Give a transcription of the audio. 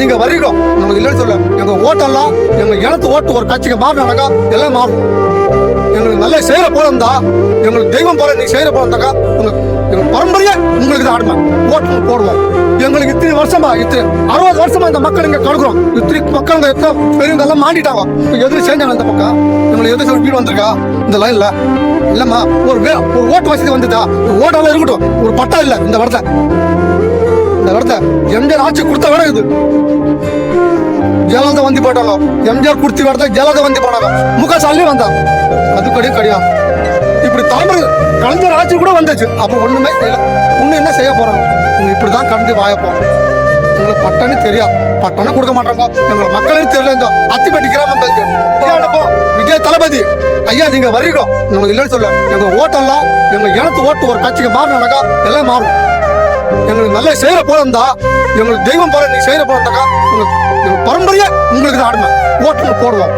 நீங்க வர்றீங்க நமக்கு இல்லைன்னு சொல்ல. எங்க ஓட்டெல்லாம் எங்க இனத்து ஓட்டு ஒரு கட்சிக்கு மாறினாக்கா எல்லாம் மாறும். எங்களுக்கு நல்ல செய்யற போல இருந்தா, எங்களுக்கு தெய்வம் போல நீ செய்யற போல இருந்தாக்கா எங்க பரம்பரையே உங்களுக்கு தான் ஆடுமை ஓட்டு போடுவோம். எங்களுக்கு இத்தனை வருஷமா 60 வருஷமா இந்த மக்கள் இங்க கடுக்குறோம். இத்தனை மக்கள் எத்தனை பெரியவங்க எல்லாம் மாண்டிட்டாங்க. எதிரி சேர்ந்தாங்க இந்த பக்கம் எங்களுக்கு எதிர்த்து வீடு வந்திருக்கா இந்த லைன்ல இல்லம்மா. ஒரு ஓட்டு வசதி வந்துட்டா ஓட்டால இருக்கட்டும். ஒரு பட்டா இல்ல இந்த இடத்த எம்ஜிஆர் ஆட்சி கொடுத்த விட இது ஜெயலலிதா வந்து போட்டாலும் எம்ஜிஆர் குடுத்தி வரத ஜெயலலிதா வந்து போனாங்க. முகசாலே வந்தா அது கிடையாது. இப்படி தலைமுறை கலைஞர் ஆட்சி கூட வந்துச்சு. அப்ப ஒண்ணுமே செய்யல. இன்னும் என்ன செய்ய போறோம்? இப்படிதான் கடந்து வாயப்போம். உங்களுக்கு பட்டன்னு தெரியாது, பட்டணம் கொடுக்க மாட்டாங்க. எங்களை மக்களுக்கு தெரியல. அத்திப்பட்டி கிராமம் விஜய் தளபதி ஐயா நீங்க வர்றீங்க நமக்கு இல்லைன்னு சொல்ல. எங்க ஓட்டெல்லாம் எங்க இனத்து ஓட்டு ஒரு கட்சிக்கு மாறினாக்கா எல்லாம் மாறும். எங்களுக்கு நல்ல செய்யற போல இருந்தா, எங்களுக்கு தெய்வம் போல நீ செய்யற போல இருந்தாக்கா எங்க பரம்பரையே உங்களுக்கு தான் ஆடுமை ஓட்டு போடுவோம்.